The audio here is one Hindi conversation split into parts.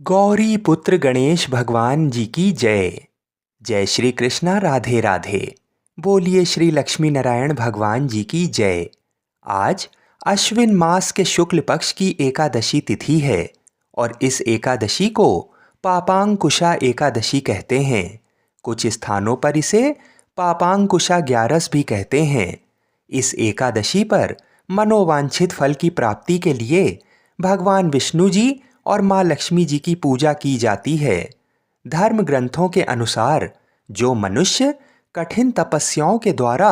गौरी पुत्र गणेश भगवान जी की जय। जय श्री कृष्णा, राधे राधे। बोलिए श्री लक्ष्मी नारायण भगवान जी की जय। आज अश्विन मास के शुक्ल पक्ष की एकादशी तिथि है और इस एकादशी को पापांकुशा एकादशी कहते हैं। कुछ स्थानों पर इसे पापांकुशा ग्यारस भी कहते हैं। इस एकादशी पर मनोवांछित फल की प्राप्ति के लिए भगवान विष्णु जी और माँ लक्ष्मी जी की पूजा की जाती है। धर्म ग्रंथों के अनुसार जो मनुष्य कठिन तपस्याओं के द्वारा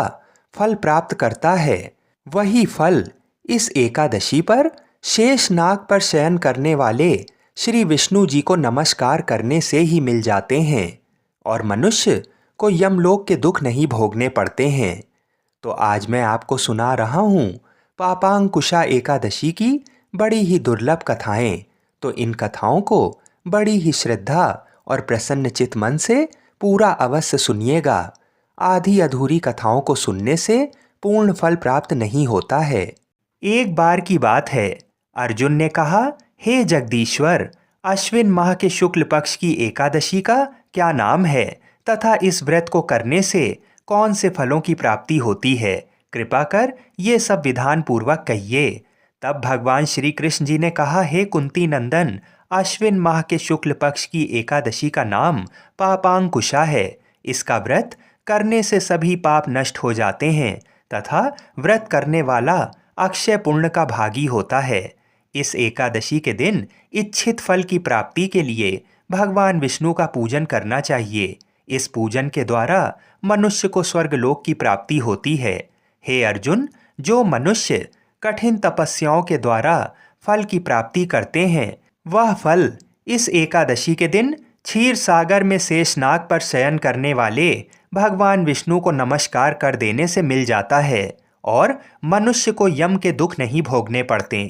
फल प्राप्त करता है, वही फल इस एकादशी पर शेष नाग पर शयन करने वाले श्री विष्णु जी को नमस्कार करने से ही मिल जाते हैं और मनुष्य को यमलोक के दुख नहीं भोगने पड़ते हैं। तो आज मैं आपको सुना रहा हूँ पापांकुशा एकादशी की बड़ी ही दुर्लभ कथाएं। तो इन कथाओं को बड़ी ही श्रद्धा और प्रसन्नचित मन से पूरा अवश्य सुनिएगा। आधी अधूरी कथाओं को सुनने से पूर्ण फल प्राप्त नहीं होता है। एक बार की बात है, अर्जुन ने कहा, हे जगदीश्वर, अश्विन माह के शुक्ल पक्ष की एकादशी का क्या नाम है तथा इस व्रत को करने से कौन से फलों की प्राप्ति होती है? कृपा कर ये सब विधान पूर्वक कहिए। तब भगवान श्री कृष्ण जी ने कहा, हे कुंती नंदन, अश्विन माह के शुक्ल पक्ष की एकादशी का नाम पापांकुशा है। इसका व्रत करने से सभी पाप नष्ट हो जाते हैं तथा व्रत करने वाला अक्षय पुण्य का भागी होता है। इस एकादशी के दिन इच्छित फल की प्राप्ति के लिए भगवान विष्णु का पूजन करना चाहिए। इस पूजन के द्वारा मनुष्य को स्वर्गलोक की प्राप्ति होती है। हे अर्जुन, जो मनुष्य कठिन तपस्याओं के द्वारा फल की प्राप्ति करते हैं, वह फल इस एकादशी के दिन क्षीर सागर में शेषनाग पर शयन करने वाले भगवान विष्णु को नमस्कार कर देने से मिल जाता है और मनुष्य को यम के दुख नहीं भोगने पड़ते।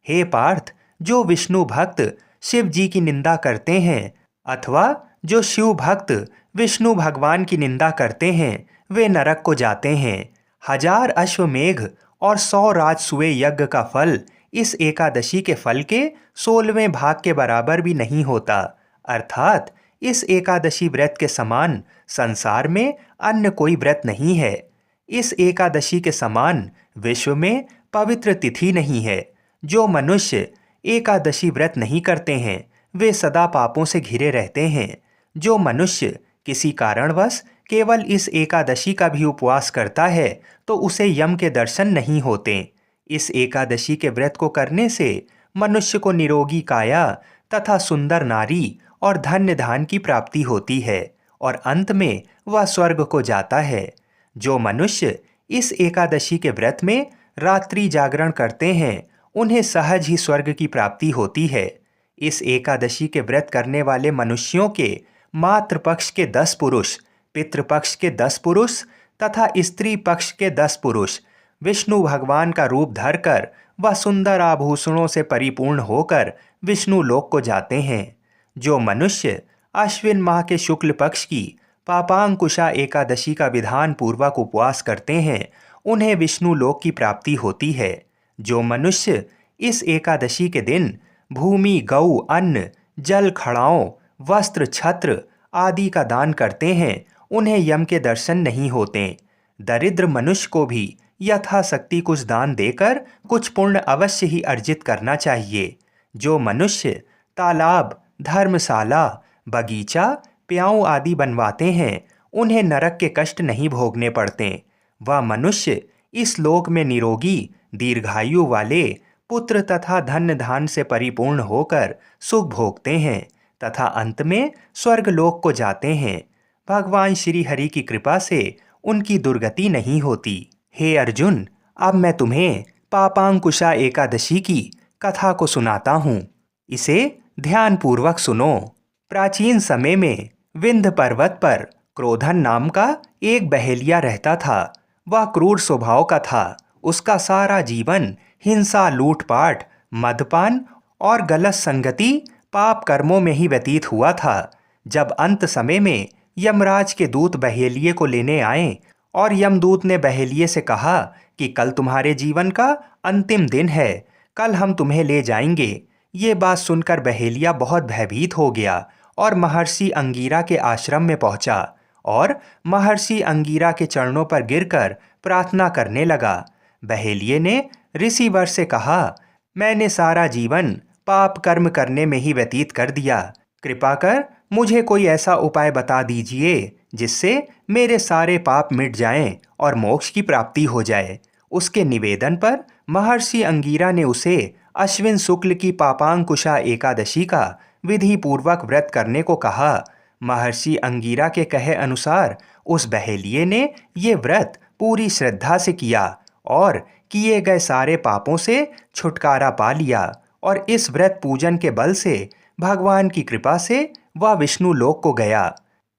हे पार्थ, जो विष्णु भक्त शिव जी की निंदा करते हैं अथवा जो शिव भक्त विष्णु भगवान की निंदा करते हैं, वे नरक को जाते हैं। 1000 अश्वमेघ और 100 राजसूय यज्ञ का फल इस एकादशी के फल के 16वें भाग के बराबर भी नहीं होता। अर्थात इस एकादशी व्रत के समान संसार में अन्य कोई व्रत नहीं है। इस एकादशी के समान विश्व में पवित्र तिथि नहीं है। जो मनुष्य एकादशी व्रत नहीं करते हैं, वे सदा पापों से घिरे रहते हैं। जो मनुष्य किसी कारणवश केवल इस एकादशी का भी उपवास करता है, तो उसे यम के दर्शन नहीं होते। इस एकादशी के व्रत को करने से मनुष्य को निरोगी काया तथा सुंदर नारी और धन्य धान की प्राप्ति होती है और अंत में वह स्वर्ग को जाता है। जो मनुष्य इस एकादशी के व्रत में रात्रि जागरण करते हैं, उन्हें सहज ही स्वर्ग की प्राप्ति होती है। इस एकादशी के व्रत करने वाले मनुष्यों के मातृपक्ष के 10 पुरुष, पितृपक्ष के 10 पुरुष तथा स्त्री पक्ष के 10 पुरुष विष्णु भगवान का रूप धरकर वह सुंदर आभूषणों से परिपूर्ण होकर विष्णु लोक को जाते हैं। जो मनुष्य अश्विन माह के शुक्ल पक्ष की पापांकुशा एकादशी का विधान पूर्वक उपवास करते हैं, उन्हें विष्णु लोक की प्राप्ति होती है। जो मनुष्य इस एकादशी के दिन भूमि, गौ, अन्न, जल, खड़ाओं, वस्त्र, छत्र आदि का दान करते हैं, उन्हें यम के दर्शन नहीं होते। दरिद्र मनुष्य को भी यथाशक्ति कुछ दान देकर कुछ पुण्य अवश्य ही अर्जित करना चाहिए। जो मनुष्य तालाब, धर्मशाला, बगीचा, प्याऊ आदि बनवाते हैं, उन्हें नरक के कष्ट नहीं भोगने पड़ते। वह मनुष्य इस लोक में निरोगी, दीर्घायु वाले पुत्र तथा धन्य धान से परिपूर्ण होकर सुख भोगते हैं तथा अंत में स्वर्गलोक को जाते हैं। भगवान श्री हरि की कृपा से उनकी दुर्गति नहीं होती। हे अर्जुन, अब मैं तुम्हें पापांकुशा एकादशी की कथा को सुनाता हूँ। इसे ध्यानपूर्वक सुनो। प्राचीन समय में विंध्य पर्वत पर क्रोधन नाम का एक बहेलिया रहता था। वह क्रूर स्वभाव का था। उसका सारा जीवन हिंसा, लूटपाट, मदपान और गलत संगति पाप कर्मों में ही व्यतीत हुआ था। जब अंत समय में यमराज के दूत बहेलिये को लेने आए और यमदूत ने बहेलिये से कहा कि कल तुम्हारे जीवन का अंतिम दिन है, कल हम तुम्हें ले जाएंगे। ये बात सुनकर बहेलिया बहुत भयभीत हो गया और महर्षि अंगीरा के आश्रम में पहुंचा और महर्षि अंगीरा के चरणों पर गिरकर प्रार्थना करने लगा। बहेलिये ने ऋषिवर से कहा, मैंने सारा जीवन पाप कर्म करने में ही व्यतीत कर दिया। कृपा कर मुझे कोई ऐसा उपाय बता दीजिए जिससे मेरे सारे पाप मिट जाएं और मोक्ष की प्राप्ति हो जाए। उसके निवेदन पर महर्षि अंगीरा ने उसे अश्विन शुक्ल की पापांकुशा एकादशी का विधि पूर्वक व्रत करने को कहा। महर्षि अंगीरा के कहे अनुसार उस बहेलिये ने ये व्रत पूरी श्रद्धा से किया और किए गए सारे पापों से छुटकारा पा लिया और इस व्रत पूजन के बल से भगवान की कृपा से वह विष्णु लोक को गया।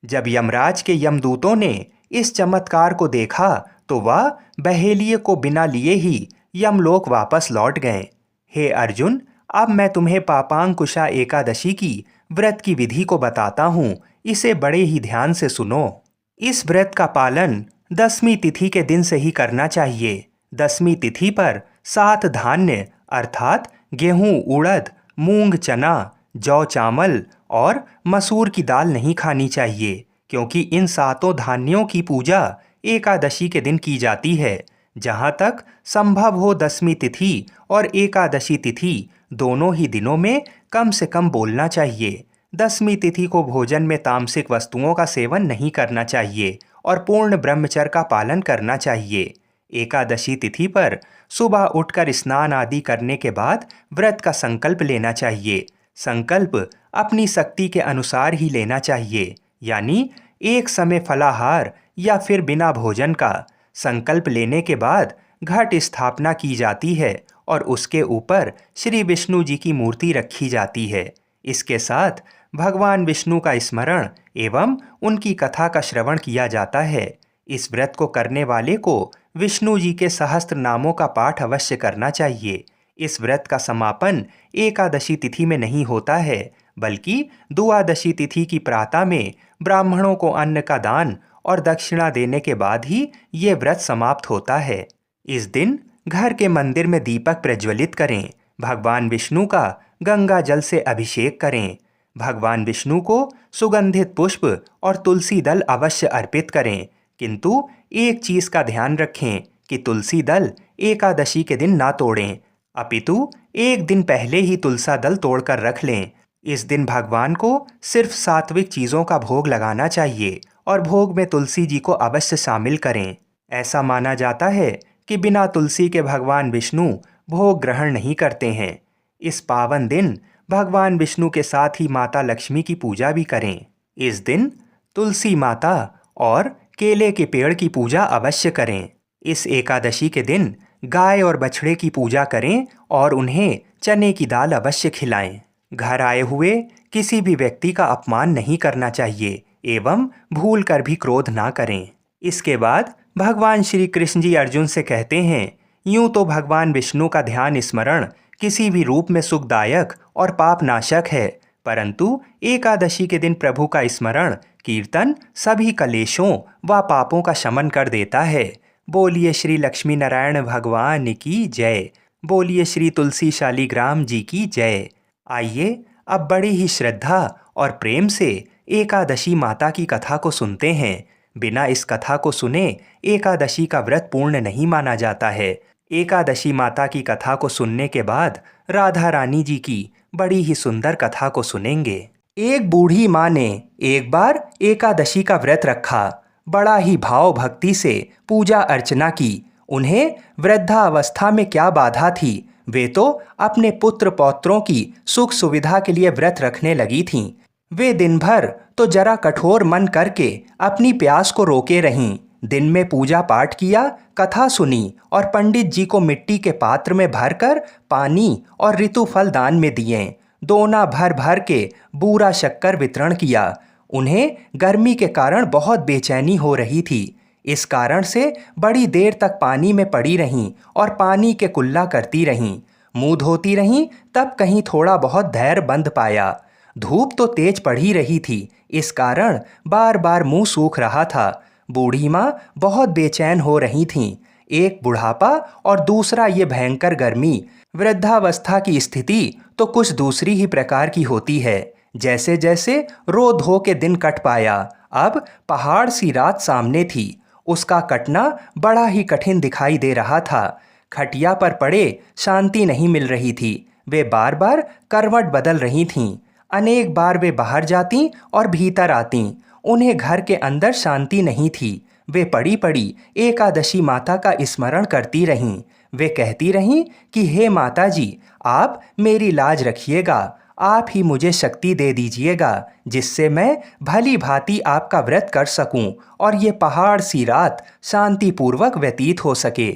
जब यमराज के यमदूतों ने इस चमत्कार को देखा तो वह बहेलिये को बिना लिए ही यमलोक वापस लौट गए। हे अर्जुन, अब मैं तुम्हें पापांकुशा एकादशी की व्रत की विधि को बताता हूँ, इसे बड़े ही ध्यान से सुनो। इस व्रत का पालन 10वीं तिथि के दिन से ही करना चाहिए। 10वीं तिथि पर 7 धान्य अर्थात गेहूं, उड़द, मूंग, चना, जौ, चावल और मसूर की दाल नहीं खानी चाहिए, क्योंकि इन 7 धान्यों की पूजा एकादशी के दिन की जाती है। जहाँ तक संभव हो 10वीं तिथि और एकादशी तिथि दोनों ही दिनों में कम से कम बोलना चाहिए। 10वीं तिथि को भोजन में तामसिक वस्तुओं का सेवन नहीं करना चाहिए और पूर्ण ब्रह्मचर्य का पालन करना चाहिए। एकादशी तिथि पर सुबह उठकर स्नान आदि करने के बाद व्रत का संकल्प लेना चाहिए। संकल्प अपनी शक्ति के अनुसार ही लेना चाहिए, यानी एक समय फलाहार या फिर बिना भोजन का। संकल्प लेने के बाद घट स्थापना की जाती है और उसके ऊपर श्री विष्णु जी की मूर्ति रखी जाती है। इसके साथ भगवान विष्णु का स्मरण एवं उनकी कथा का श्रवण किया जाता है। इस व्रत को करने वाले को विष्णु जी के सहस्त्र नामों का पाठ अवश्य करना चाहिए। इस व्रत का समापन एकादशी तिथि में नहीं होता है, बल्कि द्वादशी तिथि की प्रातः में ब्राह्मणों को अन्न का दान और दक्षिणा देने के बाद ही ये व्रत समाप्त होता है। इस दिन घर के मंदिर में दीपक प्रज्वलित करें। भगवान विष्णु का गंगा जल से अभिषेक करें। भगवान विष्णु को सुगंधित पुष्प और तुलसी दल अवश्य अर्पित करें, किंतु एक चीज का ध्यान रखें कि तुलसी दल एकादशी के दिन ना तोड़ें, अपितु एक दिन पहले ही तुलसा दल तोड़कर रख लें। इस दिन भगवान को सिर्फ सात्विक चीज़ों का भोग लगाना चाहिए और भोग में तुलसी जी को अवश्य शामिल करें। ऐसा माना जाता है कि बिना तुलसी के भगवान विष्णु भोग ग्रहण नहीं करते हैं। इस पावन दिन भगवान विष्णु के साथ ही माता लक्ष्मी की पूजा भी करें। इस दिन तुलसी माता और केले के पेड़ की पूजा अवश्य करें। इस एकादशी के दिन गाय और बछड़े की पूजा करें और उन्हें चने की दाल अवश्य खिलाएं। घर आए हुए किसी भी व्यक्ति का अपमान नहीं करना चाहिए एवं भूल कर भी क्रोध ना करें। इसके बाद भगवान श्री कृष्ण जी अर्जुन से कहते हैं, यूं तो भगवान विष्णु का ध्यान स्मरण किसी भी रूप में सुखदायक और पाप नाशक है, परंतु एकादशी के दिन प्रभु का स्मरण कीर्तन सभी कलेशों व पापों का शमन कर देता है। बोलिए श्री लक्ष्मी नारायण भगवान की जय। बोलिए श्री तुलसी शालीग्राम जी की जय। आइए अब बड़ी ही श्रद्धा और प्रेम से एकादशी माता की कथा को सुनते हैं। बिना इस कथा को सुने एकादशी का व्रत पूर्ण नहीं माना जाता है। एकादशी माता की कथा को सुनने के बाद राधा रानी जी की बड़ी ही सुंदर कथा को सुनेंगे। एक बूढ़ी माँ ने एक बार एकादशी का व्रत रखा। बड़ा ही भाव भक्ति से पूजा अर्चना की। उन्हें वृद्धावस्था में क्या बाधा थी, वे तो अपने पुत्र पौत्रों की सुख सुविधा के लिए व्रत रखने लगी थीं। वे दिन भर तो जरा कठोर मन करके अपनी प्यास को रोके रहीं। दिन में पूजा पाठ किया, कथा सुनी और पंडित जी को मिट्टी के पात्र में भरकर पानी और ऋतुफल दान में दिए। दोना भर भर के बूरा शक्कर वितरण किया। उन्हें गर्मी के कारण बहुत बेचैनी हो रही थी। इस कारण से बड़ी देर तक पानी में पड़ी रहीं और पानी के कुल्ला करती रहीं। मुंह धोती रहीं, तब कहीं थोड़ा बहुत धैर्य बंध पाया। धूप तो तेज पड़ ही रही थी, इस कारण बार बार मुंह सूख रहा था। बूढ़ी माँ बहुत बेचैन हो रही थीं। एक बुढ़ापा और दूसरा ये भयंकर गर्मी वृद्धावस्था की स्थिति तो कुछ दूसरी ही प्रकार की होती है। जैसे जैसे रो धो के दिन कट पाया, अब पहाड़ सी रात सामने थी। उसका कटना बड़ा ही कठिन दिखाई दे रहा था। खटिया पर पड़े शांति नहीं मिल रही थी। वे बार बार करवट बदल रही थीं। अनेक बार वे बाहर जातीं और भीतर आतीं। उन्हें घर के अंदर शांति नहीं थी। वे पड़ी पड़ी एकादशी माता का स्मरण करती रहीं। वे कहती रहीं कि हे माता जी, आप मेरी लाज रखिएगा, आप ही मुझे शक्ति दे दीजिएगा, जिससे मैं भली भांति आपका व्रत कर सकूं और ये पहाड़ सी रात शांतिपूर्वक व्यतीत हो सके।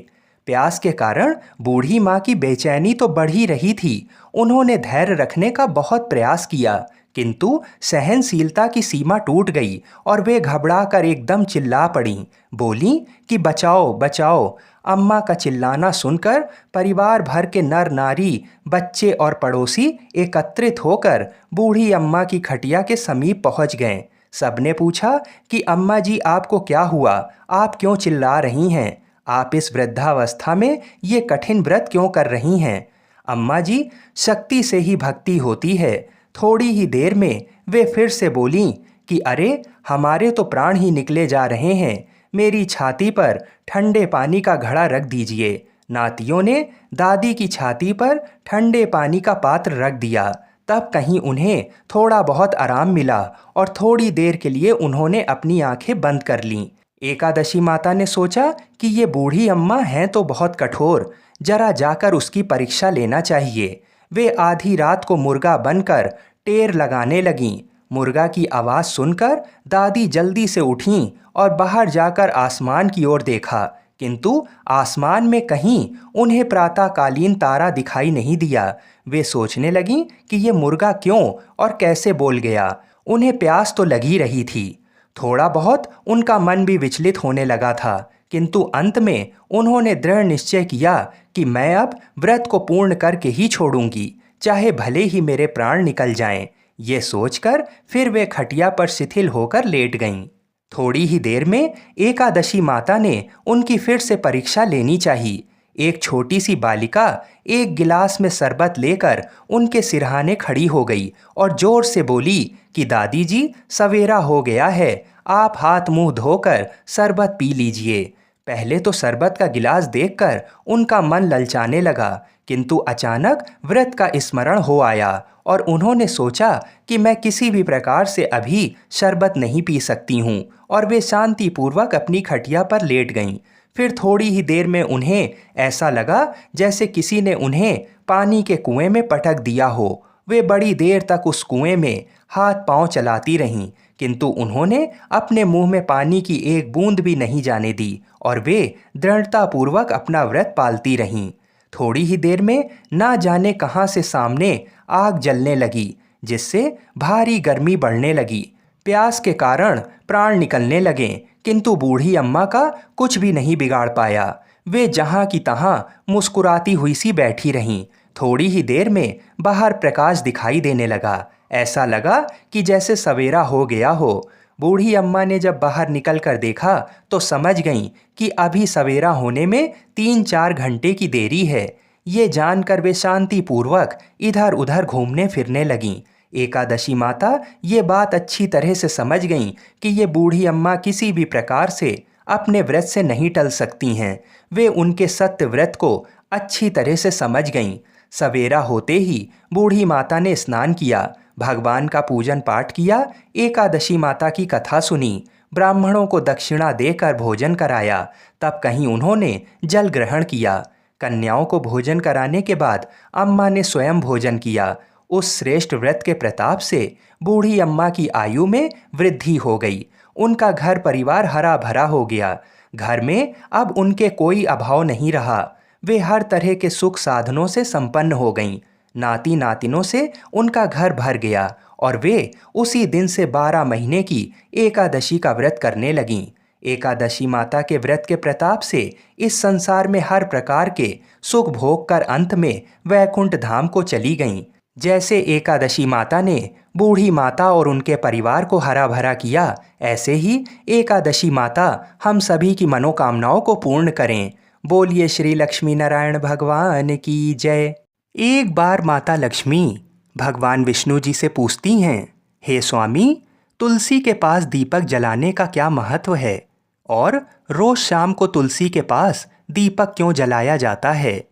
प्यास के कारण बूढ़ी माँ की बेचैनी तो बढ़ ही रही थी। उन्होंने धैर्य रखने का बहुत प्रयास किया, किंतु सहनशीलता की सीमा टूट गई और वे घबराकर एकदम चिल्ला पड़ीं। बोलीं कि बचाओ बचाओ। अम्मा का चिल्लाना सुनकर परिवार भर के नर नारी, बच्चे और पड़ोसी एकत्रित होकर बूढ़ी अम्मा की खटिया के समीप पहुंच गए। सबने पूछा कि अम्मा जी, आपको क्या हुआ? आप क्यों चिल्ला रही हैं? आप इस वृद्धावस्था में ये कठिन व्रत क्यों कर रही हैं? अम्मा जी, शक्ति से ही भक्ति होती है। थोड़ी ही देर में वे फिर से बोलीं कि अरे, हमारे तो प्राण ही निकले जा रहे हैं। मेरी छाती पर ठंडे पानी का घड़ा रख दीजिए। नातियों ने दादी की छाती पर ठंडे पानी का पात्र रख दिया। तब कहीं उन्हें थोड़ा बहुत आराम मिला और थोड़ी देर के लिए उन्होंने अपनी आंखें बंद कर लीं। एकादशी माता ने सोचा कि ये बूढ़ी अम्मा हैं तो बहुत कठोर, जरा जाकर उसकी परीक्षा लेना चाहिए। वे आधी रात को मुर्गा बनकर टेर लगाने लगीं। मुर्गा की आवाज़ सुनकर दादी जल्दी से उठीं और बाहर जाकर आसमान की ओर देखा, किंतु आसमान में कहीं उन्हें प्रातःकालीन तारा दिखाई नहीं दिया। वे सोचने लगीं कि ये मुर्गा क्यों और कैसे बोल गया। उन्हें प्यास तो लगी रही थी। थोड़ा बहुत उनका मन भी विचलित होने लगा था, किंतु अंत में उन्होंने दृढ़ निश्चय किया कि मैं अब व्रत को पूर्ण करके ही छोड़ूंगी, चाहे भले ही मेरे प्राण निकल जाएं। ये सोचकर फिर वे खटिया पर शिथिल होकर लेट गईं। थोड़ी ही देर में एकादशी माता ने उनकी फिर से परीक्षा लेनी चाहिए। एक छोटी सी बालिका एक गिलास में शरबत लेकर उनके सिरहाने खड़ी हो गई और जोर से बोली कि दादी जी, सवेरा हो गया है, आप हाथ मुंह धोकर शरबत पी लीजिए। पहले तो शरबत का गिलास देखकर उनका मन ललचाने लगा, किंतु अचानक व्रत का स्मरण हो आया और उन्होंने सोचा कि मैं किसी भी प्रकार से अभी शरबत नहीं पी सकती हूँ, और वे शांतिपूर्वक अपनी खटिया पर लेट गईं। फिर थोड़ी ही देर में उन्हें ऐसा लगा जैसे किसी ने उन्हें पानी के कुएं में पटक दिया हो। वे बड़ी देर तक उस कुएं में हाथ पांव चलाती रहीं, किंतु उन्होंने अपने मुंह में पानी की एक बूंद भी नहीं जाने दी और वे दृढ़तापूर्वक अपना व्रत पालती रहीं। थोड़ी ही देर में ना जाने कहाँ से सामने आग जलने लगी, जिससे भारी गर्मी बढ़ने लगी। प्यास के कारण प्राण निकलने लगे, किंतु बूढ़ी अम्मा का कुछ भी नहीं बिगाड़ पाया। वे जहाँ की तहाँ मुस्कुराती हुई सी बैठी रहीं। थोड़ी ही देर में बाहर प्रकाश दिखाई देने लगा। ऐसा लगा कि जैसे सवेरा हो गया हो। बूढ़ी अम्मा ने जब बाहर निकल कर देखा तो समझ गईं कि अभी सवेरा होने में 3-4 घंटे की देरी है। ये जानकर वे शांतिपूर्वक इधर उधर घूमने फिरने लगीं। एकादशी माता ये बात अच्छी तरह से समझ गईं कि ये बूढ़ी अम्मा किसी भी प्रकार से अपने व्रत से नहीं टल सकती हैं। वे उनके सत्य व्रत को अच्छी तरह से समझ गईं। सवेरा होते ही बूढ़ी माता ने स्नान किया, भगवान का पूजन पाठ किया, एकादशी माता की कथा सुनी, ब्राह्मणों को दक्षिणा देकर भोजन कराया। तब कहीं उन्होंने जल ग्रहण किया। कन्याओं को भोजन कराने के बाद अम्मा ने स्वयं भोजन किया। उस श्रेष्ठ व्रत के प्रताप से बूढ़ी अम्मा की आयु में वृद्धि हो गई। उनका घर परिवार हरा भरा हो गया। घर में अब उनके कोई अभाव नहीं रहा। वे हर तरह के सुख साधनों से संपन्न हो गईं। नाती नातिनों से उनका घर भर गया और वे उसी दिन से 12 महीने की एकादशी का व्रत करने लगीं। एकादशी माता के व्रत के प्रताप से इस संसार में हर प्रकार के सुख भोग कर अंत में वैकुंठ धाम को चली गईं। जैसे एकादशी माता ने बूढ़ी माता और उनके परिवार को हरा भरा किया, ऐसे ही एकादशी माता हम सभी की मनोकामनाओं को पूर्ण करें। बोलिए श्री लक्ष्मी नारायण भगवान की जय। एक बार माता लक्ष्मी भगवान विष्णु जी से पूछती हैं, हे स्वामी, तुलसी के पास दीपक जलाने का क्या महत्व है और रोज शाम को तुलसी के पास दीपक क्यों जलाया जाता है?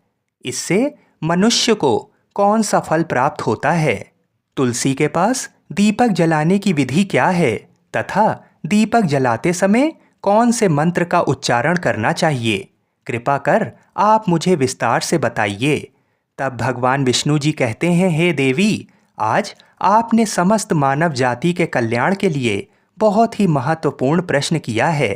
इससे मनुष्य को कौन सा फल प्राप्त होता है? तुलसी के पास दीपक जलाने की विधि क्या है तथा दीपक जलाते समय कौन से मंत्र का उच्चारण करना चाहिए? कृपा कर आप मुझे विस्तार से बताइए। तब भगवान विष्णु जी कहते हैं, हे देवी, आज आपने समस्त मानव जाति के कल्याण के लिए बहुत ही महत्वपूर्ण प्रश्न किया है।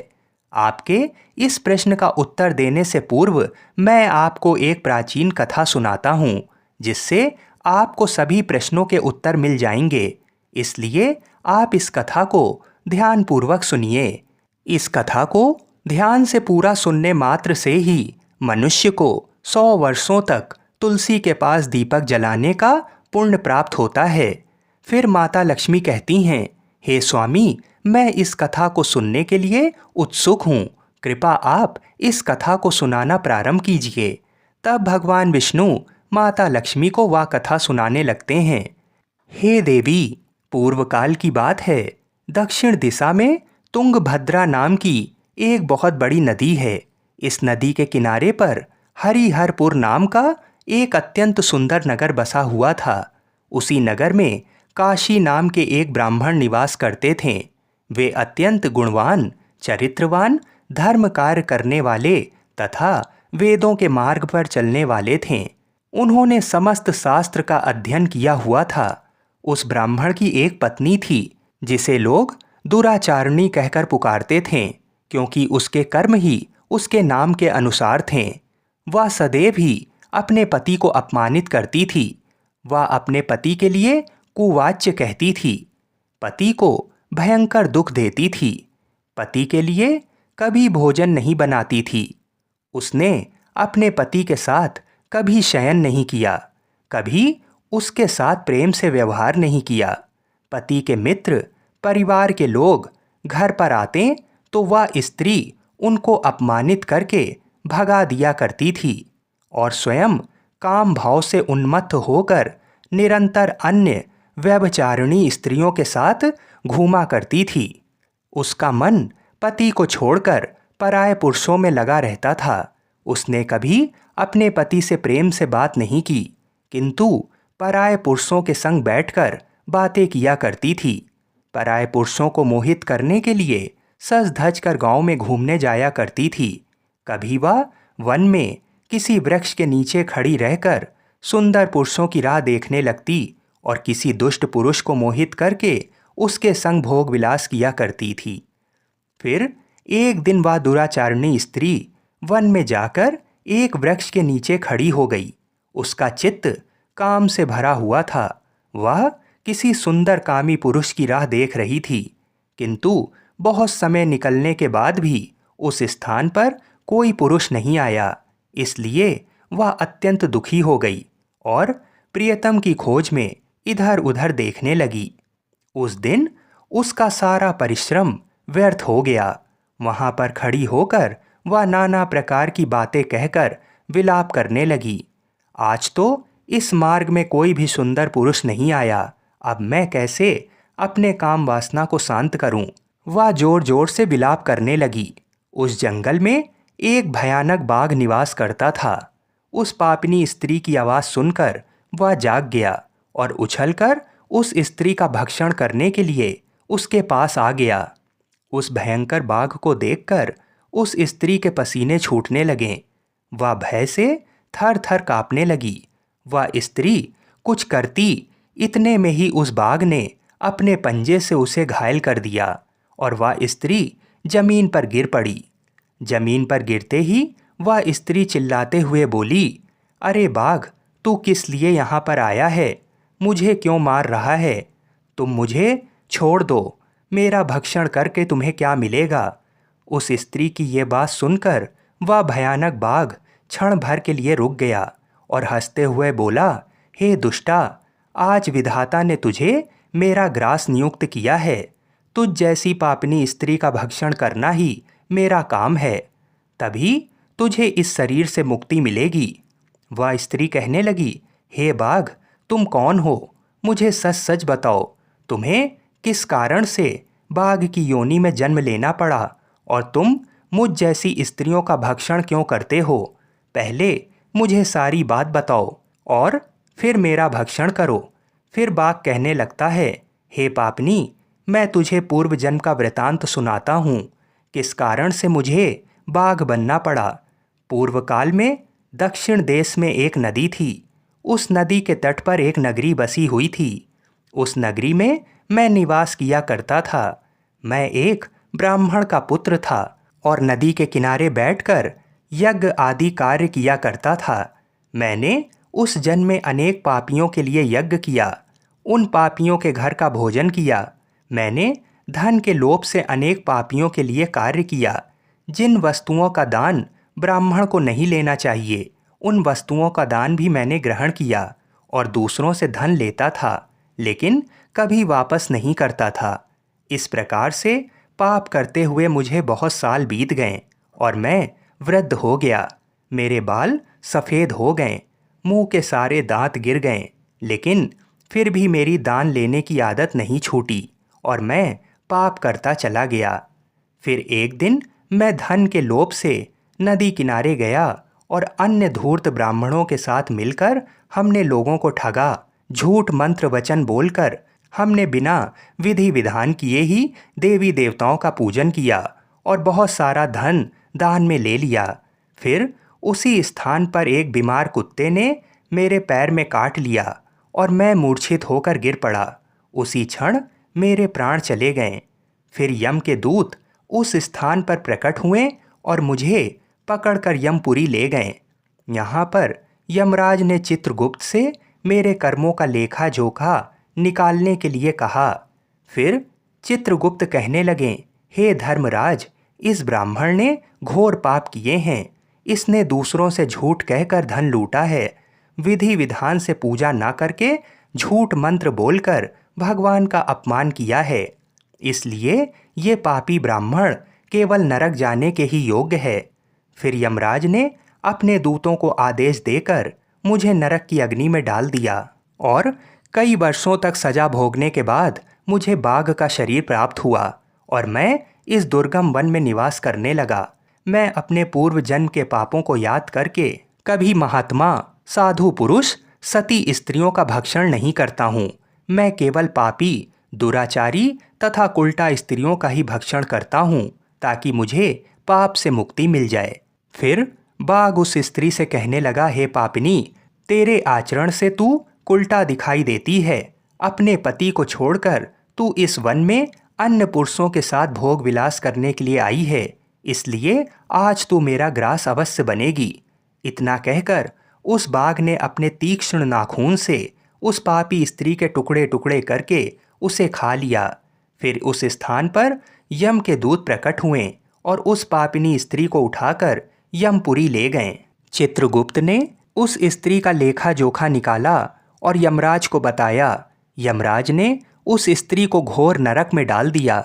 आपके इस प्रश्न का उत्तर देने से पूर्व मैं आपको एक प्राचीन कथा सुनाता हूँ, जिससे आपको सभी प्रश्नों के उत्तर मिल जाएंगे। इसलिए आप इस कथा को ध्यानपूर्वक सुनिए। इस कथा को ध्यान से पूरा सुनने मात्र से ही मनुष्य को 100 वर्षों तक तुलसी के पास दीपक जलाने का पुण्य प्राप्त होता है। फिर माता लक्ष्मी कहती हैं, हे स्वामी, मैं इस कथा को सुनने के लिए उत्सुक हूँ। कृपा आप इस कथा को सुनाना प्रारंभ कीजिए। तब भगवान विष्णु माता लक्ष्मी को वह कथा सुनाने लगते हैं। हे देवी, पूर्व काल की बात है। दक्षिण दिशा में तुंगभद्रा नाम की एक बहुत बड़ी नदी है। इस नदी के किनारे पर हरिहरपुर नाम का एक अत्यंत सुंदर नगर बसा हुआ था। उसी नगर में काशी नाम के एक ब्राह्मण निवास करते थे। वे अत्यंत गुणवान, चरित्रवान, धर्म कार्य करने वाले तथा वेदों के मार्ग पर चलने वाले थे। उन्होंने समस्त शास्त्र का अध्ययन किया हुआ था। उस ब्राह्मण की एक पत्नी थी, जिसे लोग दुराचारणी कहकर पुकारते थे, क्योंकि उसके कर्म ही उसके नाम के अनुसार थे। वह सदैव ही अपने पति को अपमानित करती थी। वह अपने पति के लिए कुवाच्य कहती थी, पति को भयंकर दुख देती थी, पति के लिए कभी भोजन नहीं बनाती थी। उसने अपने पति के साथ कभी शयन नहीं किया, कभी उसके साथ प्रेम से व्यवहार नहीं किया। पति के मित्र, परिवार के लोग घर पर आते तो वह स्त्री उनको अपमानित करके भगा दिया करती थी और स्वयं काम भाव से उन्मत्त होकर निरंतर अन्य व्यभिचारिणी स्त्रियों के साथ घूमा करती थी। उसका मन पति को छोड़कर पराये पुरुषों में लगा रहता था। उसने कभी अपने पति से प्रेम से बात नहीं की, किंतु पराये पुरुषों के संग बैठकर बातें किया करती थी। पराये पुरुषों को मोहित करने के लिए सज धज कर गाँव में घूमने जाया करती थी। कभी वह वन में किसी वृक्ष के नीचे खड़ी रहकर सुंदर पुरुषों की राह देखने लगती और किसी दुष्ट पुरुष को मोहित करके उसके संग भोग विलास किया करती थी। फिर एक दिन वह दुराचारणी स्त्री वन में जाकर एक वृक्ष के नीचे खड़ी हो गई। उसका चित्त काम से भरा हुआ था। वह किसी सुंदर कामी पुरुष की राह देख रही थी, किंतु बहुत समय निकलने के बाद भी उस स्थान पर कोई पुरुष नहीं आया। इसलिए वह अत्यंत दुखी हो गई और प्रियतम की खोज में इधर उधर देखने लगी। उस दिन उसका सारा परिश्रम व्यर्थ हो गया। वहां पर खड़ी होकर वह नाना प्रकार की बातें कहकर विलाप करने लगी। आज तो इस मार्ग में कोई भी सुंदर पुरुष नहीं आया। अब मैं कैसे अपने काम वासना को शांत करूं? वह जोर जोर से विलाप करने लगी। उस जंगल में एक भयानक बाघ निवास करता था। उस पापिनी स्त्री की आवाज़ सुनकर वह जाग गया और उछलकर उस स्त्री का भक्षण करने के लिए उसके पास आ गया। उस भयंकर बाघ को देखकर उस स्त्री के पसीने छूटने लगे। वह भय से थर थर कांपने लगी। वह स्त्री कुछ करती, इतने में ही उस बाघ ने अपने पंजे से उसे घायल कर दिया और वह स्त्री जमीन पर गिर पड़ी। जमीन पर गिरते ही वह स्त्री चिल्लाते हुए बोली, अरे बाघ, तू किस लिए यहाँ पर आया है? मुझे क्यों मार रहा है? तुम मुझे छोड़ दो, मेरा भक्षण करके तुम्हें क्या मिलेगा? उस स्त्री की ये बात सुनकर वह भयानक बाघ क्षण भर के लिए रुक गया और हंसते हुए बोला, हे दुष्टा, आज विधाता ने तुझे मेरा ग्रास नियुक्त किया है। तुझ जैसी पापनी स्त्री का भक्षण करना ही मेरा काम है, तभी तुझे इस शरीर से मुक्ति मिलेगी। वह स्त्री कहने लगी, हे बाघ, तुम कौन हो? मुझे सच सच बताओ, तुम्हें किस कारण से बाघ की योनि में जन्म लेना पड़ा और तुम मुझ जैसी स्त्रियों का भक्षण क्यों करते हो? पहले मुझे सारी बात बताओ और फिर मेरा भक्षण करो। फिर बाघ कहने लगता है, हे पापनी, मैं तुझे पूर्व जन्म का वृतांत सुनाता हूँ, किस कारण से मुझे बाघ बनना पड़ा। पूर्व काल में दक्षिण देश में एक नदी थी। उस नदी के तट पर एक नगरी बसी हुई थी। उस नगरी में मैं निवास किया करता था। मैं एक ब्राह्मण का पुत्र था और नदी के किनारे बैठकर यज्ञ आदि कार्य किया करता था। मैंने उस जन्म में अनेक पापियों के लिए यज्ञ किया, उन पापियों के घर का भोजन किया। मैंने धन के लोभ से अनेक पापियों के लिए कार्य किया। जिन वस्तुओं का दान ब्राह्मण को नहीं लेना चाहिए, उन वस्तुओं का दान भी मैंने ग्रहण किया और दूसरों से धन लेता था, लेकिन कभी वापस नहीं करता था। इस प्रकार से पाप करते हुए मुझे बहुत साल बीत गए और मैं वृद्ध हो गया। मेरे बाल सफ़ेद हो गए, मुंह के सारे दांत गिर गए, लेकिन फिर भी मेरी दान लेने की आदत नहीं छूटी और मैं पाप करता चला गया। फिर एक दिन मैं धन के लोभ से नदी किनारे गया और अन्य धूर्त ब्राह्मणों के साथ मिलकर हमने लोगों को ठगा। झूठ मंत्र वचन बोलकर हमने बिना विधि विधान किए ही देवी देवताओं का पूजन किया और बहुत सारा धन दान में ले लिया। फिर उसी स्थान पर एक बीमार कुत्ते ने मेरे पैर में काट लिया और मैं मूर्छित होकर गिर पड़ा। उसी क्षण मेरे प्राण चले गए। फिर यम के दूत उस स्थान पर प्रकट हुए और मुझे पकड़कर यमपुरी ले गए। यहाँ पर यमराज ने चित्रगुप्त से मेरे कर्मों का लेखा जोखा निकालने के लिए कहा। फिर चित्रगुप्त कहने लगे, हे धर्मराज, इस ब्राह्मण ने घोर पाप किए हैं। इसने दूसरों से झूठ कहकर धन लूटा है। विधि विधान से पूजा ना करके झूठ मंत्र बोलकर भगवान का अपमान किया है। इसलिए ये पापी ब्राह्मण केवल नरक जाने के ही योग्य है। फिर यमराज ने अपने दूतों को आदेश देकर मुझे नरक की अग्नि में डाल दिया और कई वर्षों तक सजा भोगने के बाद मुझे बाघ का शरीर प्राप्त हुआ और मैं इस दुर्गम वन में निवास करने लगा। मैं अपने पूर्व जन्म के पापों को याद करके कभी महात्मा, साधु पुरुष, सती स्त्रियों का भक्षण नहीं करता हूँ। मैं केवल पापी, दुराचारी तथा उल्टा स्त्रियों का ही भक्षण करता हूँ ताकि मुझे पाप से मुक्ति मिल जाए। फिर बाघ उस स्त्री से कहने लगा, हे पापिनी, तेरे आचरण से तू उल्टा दिखाई देती है। अपने पति को छोड़कर तू इस वन में अन्य पुरुषों के साथ भोग विलास करने के लिए आई है, इसलिए आज तू मेरा ग्रास अवश्य बनेगी। इतना कहकर उस बाघ ने अपने तीक्ष्ण नाखून से उस पापी स्त्री के टुकड़े टुकड़े करके उसे खा लिया। फिर उस स्थान पर यम के दूत प्रकट हुए और उस पापिनी स्त्री को उठाकर यमपुरी ले गए। चित्रगुप्त ने उस स्त्री का लेखा जोखा निकाला और यमराज को बताया। यमराज ने उस स्त्री को घोर नरक में डाल दिया।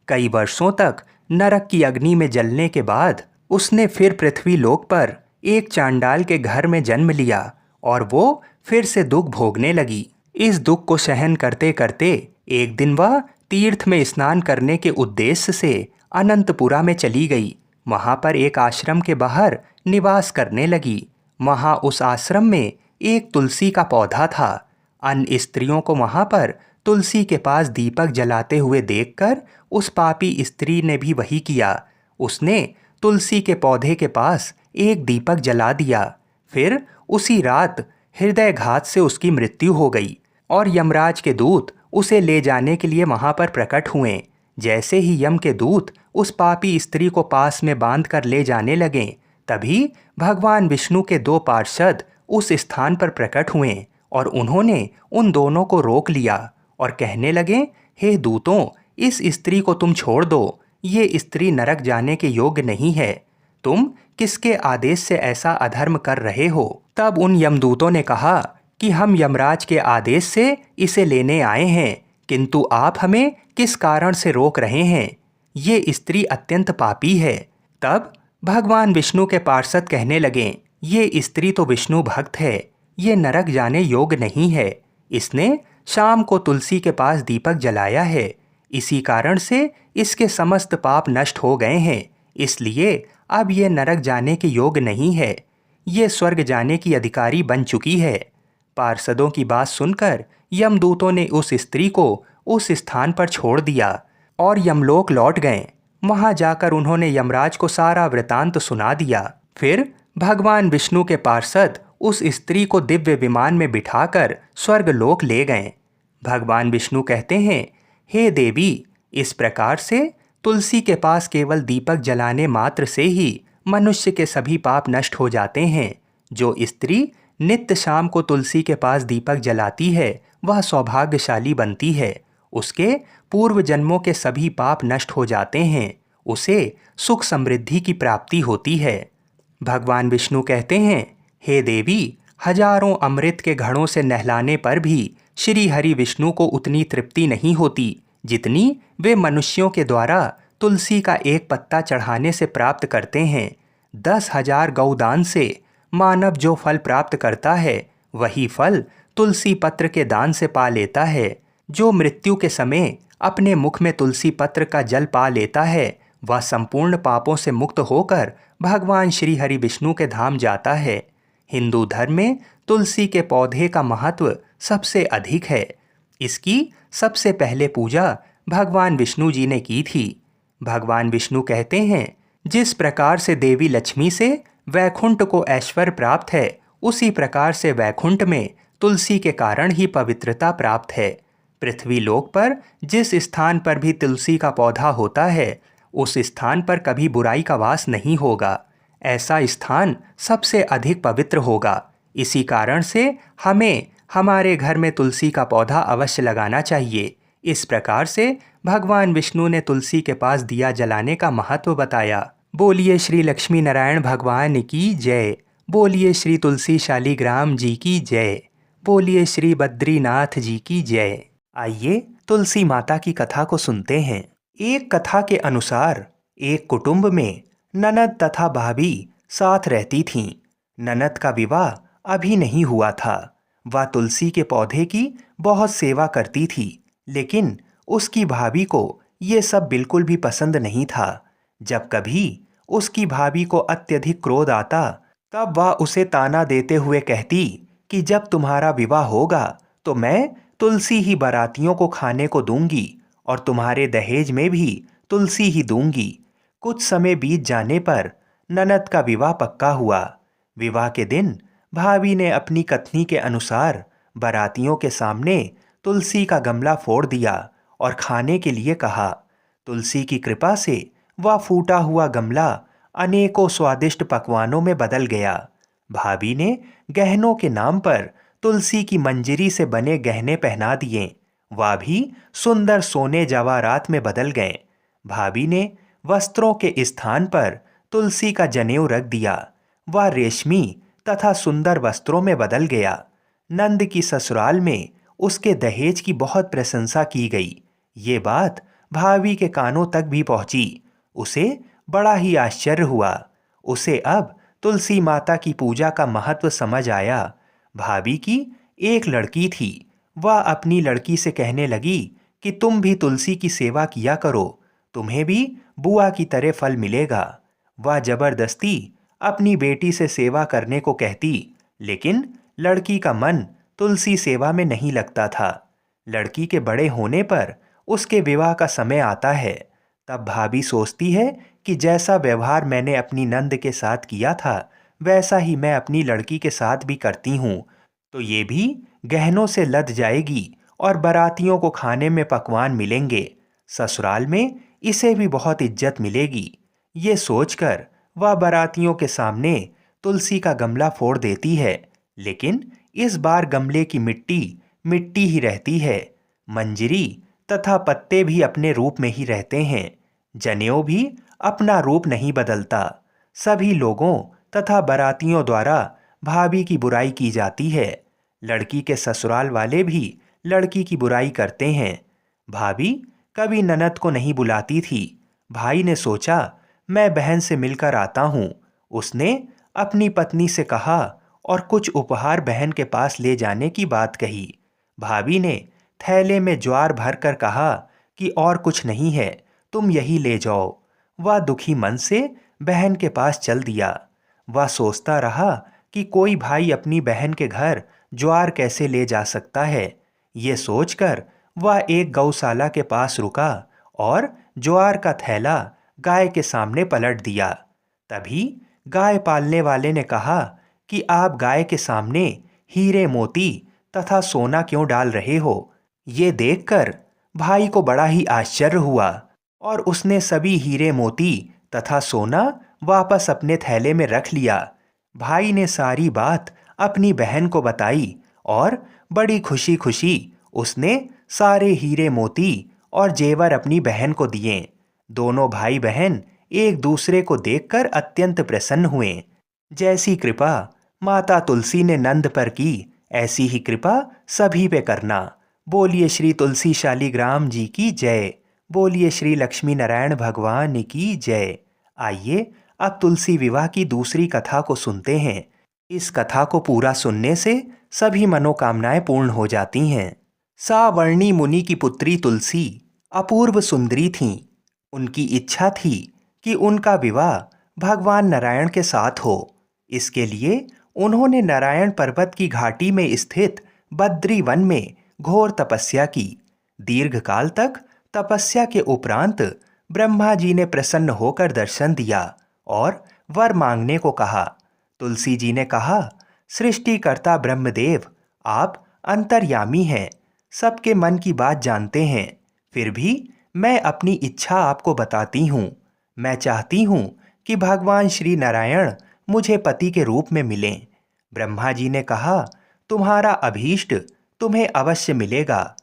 कई वर्षों तक नरक की अग्नि में जलने के बाद उसने फिर पृथ्वी लोक पर एक चांडाल के घर में जन्म लिया और वो फिर से दुख भोगने लगी। इस दुख को सहन करते करते एक दिन वह तीर्थ में स्नान करने के उद्देश्य से अनंतपुरा में चली गई। वहाँ पर एक आश्रम के बाहर निवास करने लगी। वहाँ उस आश्रम में एक तुलसी का पौधा था। अन्य स्त्रियों को वहाँ पर तुलसी के पास दीपक जलाते हुए देखकर उस पापी स्त्री ने भी वही किया। उसने तुलसी के पौधे के पास एक दीपक जला दिया। फिर उसी रात हृदयघात से उसकी मृत्यु हो गई और यमराज के दूत उसे ले जाने के लिए वहाँ पर प्रकट हुए। जैसे ही यम के दूत उस पापी स्त्री को पास में बांध कर ले जाने लगे, तभी भगवान विष्णु के दो पार्षद उस स्थान पर प्रकट हुए और उन्होंने उन दोनों को रोक लिया और कहने लगे, हे दूतों, इस स्त्री को तुम छोड़ दो। ये स्त्री नरक जाने के योग्य नहीं है। तुम किसके आदेश से ऐसा अधर्म कर रहे हो? तब उन यमदूतों ने कहा कि हम यमराज के आदेश से इसे लेने आए हैं, किंतु आप हमें किस कारण से रोक रहे हैं? ये स्त्री अत्यंत पापी है। तब भगवान विष्णु के पार्षद कहने लगे, ये स्त्री तो विष्णु भक्त है। ये नरक जाने योग्य नहीं है। इसने शाम को तुलसी के पास दीपक जलाया है, इसी कारण से इसके समस्त पाप नष्ट हो गए हैं, इसलिए अब ये नरक जाने के योग्य नहीं है। ये स्वर्ग जाने की अधिकारी बन चुकी है। पार्षदों की बात सुनकर यमदूतों ने उस स्त्री को उस स्थान पर छोड़ दिया और यमलोक लौट गए। वहां जाकर उन्होंने यमराज को सारा वृतांत सुना दिया। फिर भगवान विष्णु के पार्षद उस स्त्री को दिव्य विमान में बिठाकर स्वर्गलोक ले गए। भगवान विष्णु कहते हैं, हे देवी, इस प्रकार से तुलसी के पास केवल दीपक जलाने मात्र से ही मनुष्य के सभी पाप नष्ट हो जाते हैं। जो स्त्री नित्य शाम को तुलसी के पास दीपक जलाती है वह सौभाग्यशाली बनती है। उसके पूर्व जन्मों के सभी पाप नष्ट हो जाते हैं। उसे सुख समृद्धि की प्राप्ति होती है। भगवान विष्णु कहते हैं, हे देवी, हजारों अमृत के घड़ों से नहलाने पर भी श्री हरि विष्णु को उतनी तृप्ति नहीं होती जितनी वे मनुष्यों के द्वारा तुलसी का एक पत्ता चढ़ाने से प्राप्त करते हैं। 10,000 गौदान से मानव जो फल प्राप्त करता है वही फल तुलसी पत्र के दान से पा लेता है। जो मृत्यु के समय अपने मुख में तुलसी पत्र का जल पा लेता है वह संपूर्ण पापों से मुक्त होकर भगवान श्री हरि विष्णु के धाम जाता है। हिंदू धर्म में तुलसी के पौधे का महत्व सबसे अधिक है। इसकी सबसे पहले पूजा भगवान विष्णु जी ने की थी। भगवान विष्णु कहते हैं, जिस प्रकार से देवी लक्ष्मी से वैकुंठ को ऐश्वर्य प्राप्त है, उसी प्रकार से वैकुंठ में तुलसी के कारण ही पवित्रता प्राप्त है। पृथ्वी लोक पर जिस स्थान पर भी तुलसी का पौधा होता है उस स्थान पर कभी बुराई का वास नहीं होगा। ऐसा स्थान सबसे अधिक पवित्र होगा। इसी कारण से हमें हमारे घर में तुलसी का पौधा अवश्य लगाना चाहिए। इस प्रकार से भगवान विष्णु ने तुलसी के पास दिया जलाने का महत्व बताया। बोलिए श्री लक्ष्मी नारायण भगवान की जय। बोलिए श्री तुलसी शालीग्राम जी की जय। बोलिए श्री बद्रीनाथ जी की जय। आइए तुलसी माता की कथा को सुनते हैं। एक कथा के अनुसार एक कुटुंब में ननद तथा भाभी साथ रहती थीं। ननद का विवाह अभी नहीं हुआ था। वह तुलसी के पौधे की बहुत सेवा करती थी, लेकिन उसकी भाभी को ये सब बिल्कुल भी पसंद नहीं था। जब कभी उसकी भाभी को अत्यधिक क्रोध आता तब वह उसे ताना देते हुए कहती कि जब तुम्हारा विवाह होगा तो मैं तुलसी ही बारातियों को खाने को दूंगी और तुम्हारे दहेज में भी तुलसी ही दूंगी। कुछ समय बीत जाने पर ननद का विवाह पक्का हुआ। विवाह के दिन भाभी ने अपनी कथनी के अनुसार बारातियों के सामने तुलसी का गमला फोड़ दिया और खाने के लिए कहा। तुलसी की कृपा से वह फूटा हुआ गमला अनेकों स्वादिष्ट पकवानों में बदल गया। भाभी ने गहनों के नाम पर तुलसी की मंजरी से बने गहने पहना दिए। वह भी सुंदर सोने जवाहरात में बदल गए। भाभी ने वस्त्रों के स्थान पर तुलसी का जनेऊ रख दिया। वह रेशमी तथा सुंदर वस्त्रों में बदल गया। नंद की ससुराल में उसके दहेज की बहुत प्रशंसा की गई। ये बात भाभी के कानों तक भी पहुंची। उसे बड़ा ही आश्चर्य हुआ। उसे अब तुलसी माता की पूजा का महत्व समझ आया। भाभी की एक लड़की थी। वह अपनी लड़की से कहने लगी कि तुम भी तुलसी की सेवा किया करो, तुम्हें भी बुआ की तरह फल मिलेगा। वह जबरदस्ती अपनी बेटी से सेवा करने को कहती, लेकिन लड़की का मन तुलसी सेवा में नहीं लगता था। लड़की के बड़े होने पर उसके विवाह का समय आता है। तब भाभी सोचती है कि जैसा व्यवहार मैंने अपनी नंद के साथ किया था वैसा ही मैं अपनी लड़की के साथ भी करती हूँ, तो ये भी गहनों से लद जाएगी और बारातियों को खाने में पकवान मिलेंगे। ससुराल में इसे भी बहुत इज्जत मिलेगी। ये सोचकर वह बारातियों के सामने तुलसी का गमला फोड़ देती है, लेकिन इस बार गमले की मिट्टी मिट्टी ही रहती है। मंजरी तथा पत्ते भी अपने रूप में ही रहते हैं। जनेऊ भी अपना रूप नहीं बदलता। सभी लोगों तथा बारातियों द्वारा भाभी की बुराई की जाती है। लड़की के ससुराल वाले भी लड़की की बुराई करते हैं। भाभी कभी ननद को नहीं बुलाती थी। भाई ने सोचा मैं बहन से मिलकर आता हूँ। उसने अपनी पत्नी से कहा और कुछ उपहार बहन के पास ले जाने की बात कही। भाभी ने थैले में ज्वार भर कर कहा कि और कुछ नहीं है, तुम यही ले जाओ। वह दुखी मन से बहन के पास चल दिया। वह सोचता रहा कि कोई भाई अपनी बहन के घर ज्वार कैसे ले जा सकता है। ये सोचकर वह एक गौशाला के पास रुका और ज्वार का थैला गाय के सामने पलट दिया। तभी गाय पालने वाले ने कहा कि आप गाय के सामने हीरे मोती तथा सोना क्यों डाल रहे हो। ये देखकर भाई को बड़ा ही आश्चर्य हुआ और उसने सभी हीरे मोती तथा सोना वापस अपने थैले में रख लिया। भाई ने सारी बात अपनी बहन को बताई और बड़ी खुशी खुशी उसने सारे हीरे मोती और जेवर अपनी बहन को दिए। दोनों भाई बहन एक दूसरे को देखकर अत्यंत प्रसन्न हुए। जैसी कृपा माता तुलसी ने नंद पर की, ऐसी ही कृपा सभी पे करना। बोलिए श्री तुलसी शालीग्राम जी की जय। बोलिए श्री लक्ष्मी नारायण भगवान की जय। आइए अब तुलसी विवाह की दूसरी कथा को सुनते हैं। इस कथा को पूरा सुनने से सभी मनोकामनाएं पूर्ण हो जाती हैं। सावर्णी मुनि की पुत्री तुलसी अपूर्व सुंदरी थीं। उनकी इच्छा थी कि उनका विवाह भगवान नारायण के साथ हो। इसके लिए उन्होंने नारायण पर्वत की घाटी में स्थित बद्री वन में घोर तपस्या की। दीर्घकाल तक तपस्या के उपरांत ब्रह्मा जी ने प्रसन्न होकर दर्शन दिया और वर मांगने को कहा। तुलसी जी ने कहा, सृष्टिकर्ता ब्रह्मदेव, आप अंतर्यामी हैं, सबके मन की बात जानते हैं। फिर भी मैं अपनी इच्छा आपको बताती हूँ। मैं चाहती हूँ कि भगवान श्री नारायण मुझे पति के रूप में मिलें। ब्रह्मा जी ने कहा, तुम्हारा अभीष्ट तुम्हें अवश्य मिलेगा।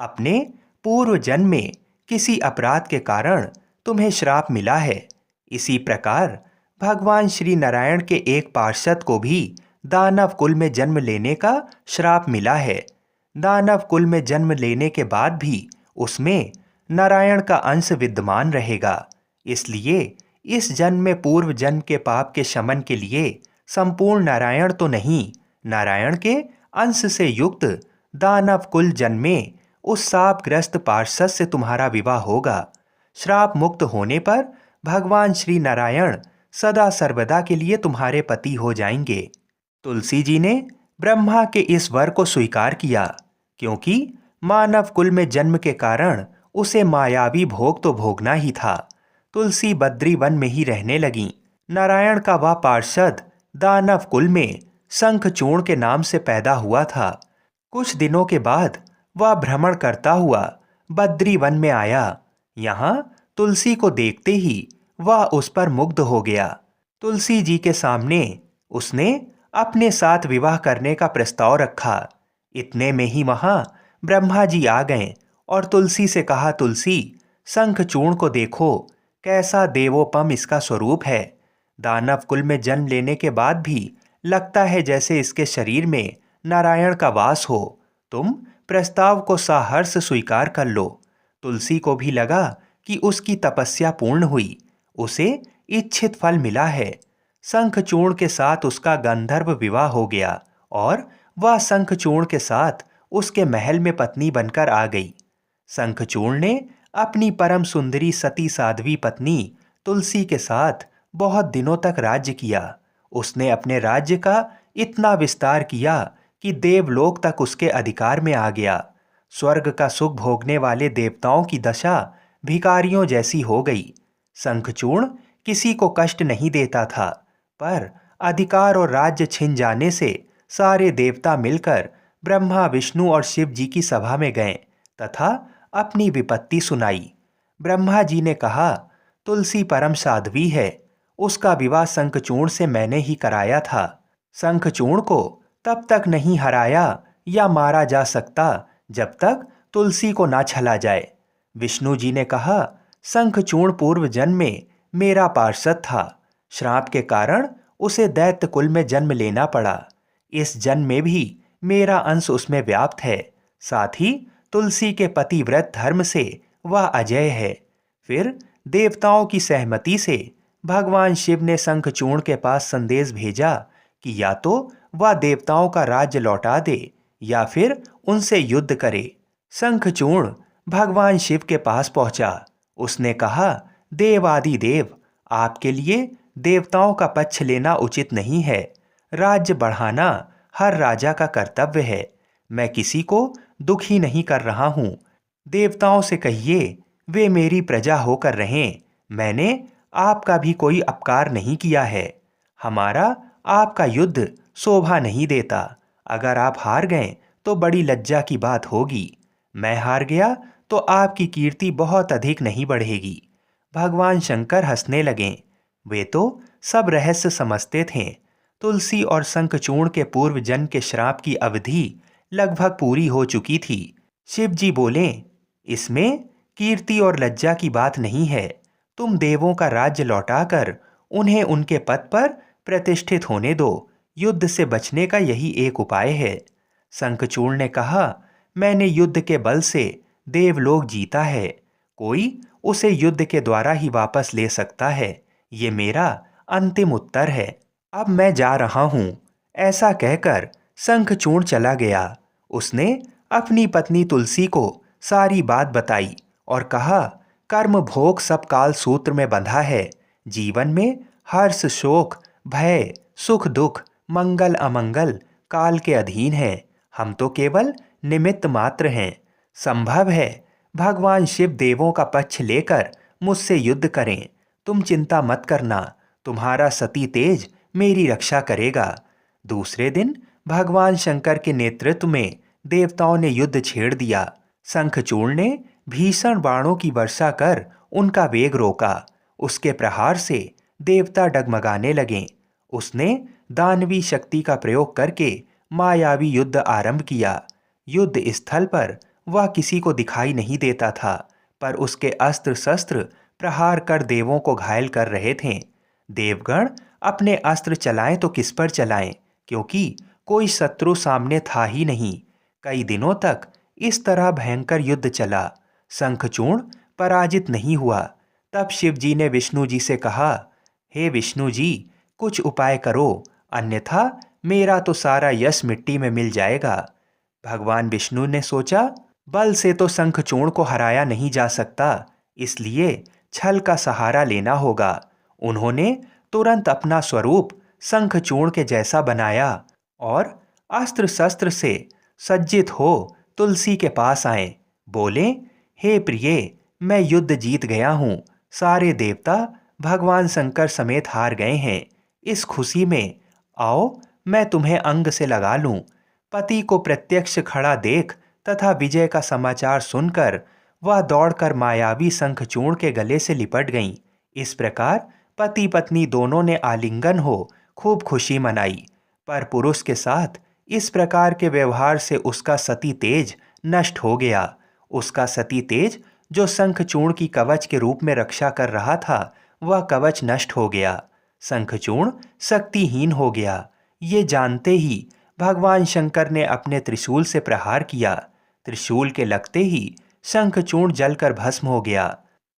अपने पूर्व जन्म में किसी अपराध के कारण तुम्हें श्राप मिला है। इसी प्रकार भगवान श्री नारायण के एक पार्षद को भी दानव कुल में जन्म लेने का श्राप मिला है। दानव कुल में जन्म लेने के बाद भी उसमें नारायण का अंश विद्यमान रहेगा। इसलिए इस जन्म में पूर्व जन्म के पाप के शमन के लिए संपूर्ण नारायण तो नहीं, नारायण के अंश से युक्त दानव कुल जन्म में उस शापग्रस्त पार्षद से तुम्हारा विवाह होगा। श्राप मुक्त होने पर भगवान श्री नारायण सदा सर्वदा के लिए तुम्हारे पति हो जाएंगे। तुलसी जी ने ब्रह्मा के इस वर को स्वीकार किया, क्योंकि मानव कुल में जन्म के कारण उसे मायावी भोग तो भोगना ही था। तुलसी बद्री वन में ही रहने लगी। नारायण का वह पार्षद दानव कुल में शंखचूर्ण के नाम से पैदा हुआ था। कुछ दिनों के बाद वह भ्रमण करता हुआ बद्री वन में आया। यहाँ तुलसी को देखते ही वह उस पर मुग्ध हो गया। तुलसी जी के सामने उसने अपने साथ विवाह करने का प्रस्ताव रखा। इतने में ही वहां ब्रह्मा जी आ गए और तुलसी से कहा, तुलसी, शंखचूर्ण को देखो, कैसा देवोपम इसका स्वरूप है। दानव कुल में जन्म लेने के बाद भी लगता है जैसे इसके शरीर में नारायण का वास हो। तुम प्रस्ताव को साहर्ष स्वीकार कर लो। तुलसी को भी लगा कि उसकी तपस्या पूर्ण हुई, उसे इच्छित फल मिला है। शंखचूर्ण के साथ उसका गंधर्व विवाह हो गया और वह शंखचूर्ण के साथ उसके महल में पत्नी बनकर आ गई। शंखचूर्ण ने अपनी परम सुंदरी सती साध्वी पत्नी तुलसी के साथ बहुत दिनों तक राज्य किया। उसने अपने राज्य का इतना विस्तार किया कि देवलोक तक उसके अधिकार में आ गया। स्वर्ग का सुख भोगने वाले देवताओं की दशा भिखारियों जैसी हो गई। शंखचूर्ण किसी को कष्ट नहीं देता था, पर अधिकार और राज्य छिन जाने से सारे देवता मिलकर ब्रह्मा, विष्णु और शिव जी की सभा में गए तथा अपनी विपत्ति सुनाई। ब्रह्मा जी ने कहा, तुलसी परम साध्वी है, उसका विवाह शंखचूर्ण से मैंने ही कराया था। शंखचूर्ण को तब तक नहीं हराया या मारा जा सकता जब तक तुलसी को ना छला जाए। विष्णु जी ने कहा, शंखचूर्ण पूर्व जन्म में मेरा पार्षद था। श्राप के कारण उसे दैत्य कुल में जन्म लेना पड़ा। इस जन्म में भी मेरा अंश उसमें व्याप्त है। साथ ही तुलसी के पतिव्रत धर्म से वह अजय है। फिर देवताओं की सहमति से भगवान शिव ने शंखचूर्ण के पास संदेश भेजा कि या तो वह देवताओं का राज्य लौटा दे या फिर उनसे युद्ध करे। शंखचूर्ण भगवान शिव के पास पहुंचा। उसने कहा, देवादिदेव, आपके लिए देवताओं का पक्ष लेना उचित नहीं है। राज्य बढ़ाना हर राजा का कर्तव्य है। मैं किसी को दुखी नहीं कर रहा हूं। देवताओं से कहिए वे मेरी प्रजा होकर रहें। मैंने आपका भी कोई अपकार नहीं किया है। हमारा आपका युद्ध शोभा नहीं देता। अगर आप हार गए तो बड़ी लज्जा की बात होगी। मैं हार गया तो आपकी कीर्ति बहुत अधिक नहीं बढ़ेगी। भगवान शंकर हंसने लगे। वे तो सब रहस्य समझते थे। तुलसी और शंखचूर्ण के पूर्व जन्म के श्राप की अवधि लगभग पूरी हो चुकी थी। शिव जी बोले, इसमें कीर्ति और लज्जा की बात नहीं है। तुम देवों का राज्य लौटाकर उन्हें उनके पद पर प्रतिष्ठित होने दो। युद्ध से बचने का यही एक उपाय है। शंखचूर्ण ने कहा, मैंने युद्ध के बल से देवलोक जीता है। कोई उसे युद्ध के द्वारा ही वापस ले सकता है। ये मेरा अंतिम उत्तर है। अब मैं जा रहा हूं। ऐसा कहकर शंखचूर्ण चला गया। उसने अपनी पत्नी तुलसी को सारी बात बताई और कहा, कर्म भोग सब काल सूत्र में बंधा है। जीवन में हर्ष शोक भय सुख दुख मंगल अमंगल काल के अधीन है। हम तो केवल निमित्त मात्र हैं। संभव है भगवान शिव देवों का पक्ष लेकर मुझसे युद्ध करें। तुम चिंता मत करना। तुम्हारा सती तेज मेरी रक्षा करेगा। दूसरे दिन भगवान शंकर के नेतृत्व में देवताओं ने युद्ध छेड़ दिया। शंखचूर्ण ने भीषण बाणों की वर्षा कर उनका वेग रोका। उसके प्रहार से देवता डगमगाने लगे। उसने दानवी शक्ति का प्रयोग करके मायावी युद्ध आरंभ किया। युद्ध स्थल पर वह किसी को दिखाई नहीं देता था, पर उसके अस्त्र शस्त्र प्रहार कर देवों को घायल कर रहे थे। देवगण अपने अस्त्र चलाएं तो किस पर चलाएं, क्योंकि कोई शत्रु सामने था ही नहीं। कई दिनों तक इस तरह भयंकर युद्ध चला। शंखचूर्ण पराजित नहीं हुआ। तब शिव जी ने विष्णु जी से कहा, हे विष्णु जी, कुछ उपाय करो, अन्यथा मेरा तो सारा यश मिट्टी में मिल जाएगा। भगवान विष्णु ने सोचा, बल से तो शंखचूर्ण को हराया नहीं जा सकता, इसलिए छल का सहारा लेना होगा। उन्होंने तुरंत अपना स्वरूप शंखचूर्ण के जैसा बनाया और अस्त्र शस्त्र से सज्जित हो तुलसी के पास आए। बोले, हे प्रिय, मैं युद्ध जीत गया हूँ। सारे देवता भगवान शंकर समेत हार गए हैं। इस खुशी में आओ मैं तुम्हें अंग से लगा लूं। पति को प्रत्यक्ष खड़ा देख तथा विजय का समाचार सुनकर वह दौड़कर मायावी शंखचूर्ण के गले से लिपट गईं। इस प्रकार पति पत्नी दोनों ने आलिंगन हो खूब खुशी मनाई। पर पुरुष के साथ इस प्रकार के व्यवहार से उसका सती तेज नष्ट हो गया। उसका सती तेज जो शंखचूर्ण की कवच के रूप में रक्षा कर रहा था, वह कवच नष्ट हो गया। शंखचूर्ण शक्तिहीन हो गया। ये जानते ही भगवान शंकर ने अपने त्रिशूल से प्रहार किया। त्रिशूल के लगते ही शंखचूर्ण जलकर भस्म हो गया।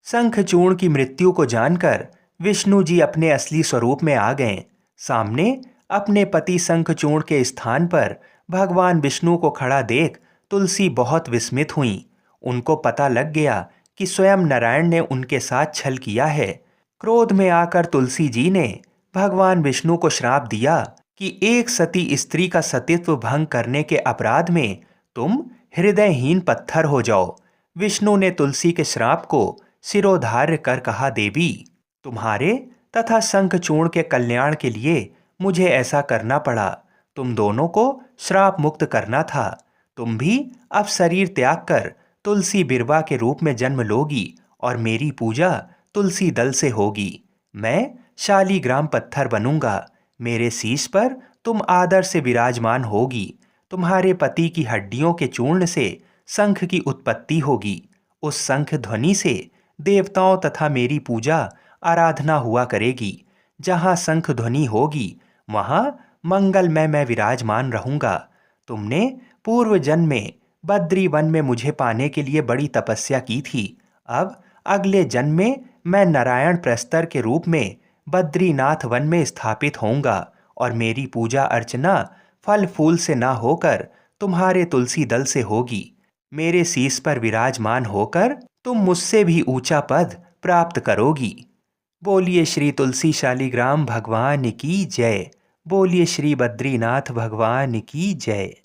शंखचूर्ण की मृत्यु को जानकर विष्णु जी अपने असली स्वरूप में आ गए। सामने अपने पति शंखचूर्ण के स्थान पर भगवान विष्णु को खड़ा देख तुलसी बहुत विस्मित हुई। उनको पता लग गया कि स्वयं नारायण ने उनके साथ छल किया है। क्रोध में आकर तुलसी जी ने भगवान विष्णु को श्राप दिया कि एक सती स्त्री का सतीत्व भंग करने के अपराध में तुम हृदयहीन पत्थर हो जाओ। विष्णु ने तुलसी के श्राप को शिरोधार्य कर कहा, देवी, तुम्हारे तथा शंखचूर्ण के कल्याण के लिए मुझे ऐसा करना पड़ा। तुम दोनों को श्राप मुक्त करना था। तुम भी अब शरीर त्याग कर तुलसी बिरवा के रूप में जन्म लोगी और मेरी पूजा तुलसी दल से होगी। मैं शालीग्राम पत्थर बनूंगा। मेरे शीश पर तुम आदर से विराजमान होगी। तुम्हारे पति की हड्डियों के चूर्ण से शंख की उत्पत्ति होगी। उस शंख ध्वनि से देवताओं तथा मेरी पूजा आराधना हुआ करेगी। जहाँ शंख ध्वनि होगी वहाँ मंगल में मैं विराजमान रहूंगा। तुमने पूर्व जन्म में बद्री वन में मुझे पाने के लिए बड़ी तपस्या की थी। अब अगले जन्म में मैं नारायण प्रस्तर के रूप में बद्रीनाथ वन में स्थापित होऊंगा और मेरी पूजा अर्चना फल फूल से ना होकर तुम्हारे तुलसी दल से होगी। मेरे शीस पर विराजमान होकर तुम मुझसे भी ऊंचा पद प्राप्त करोगी। बोलिए श्री तुलसी शालिग्राम भगवान की जय। बोलिए श्री बद्रीनाथ भगवान की जय।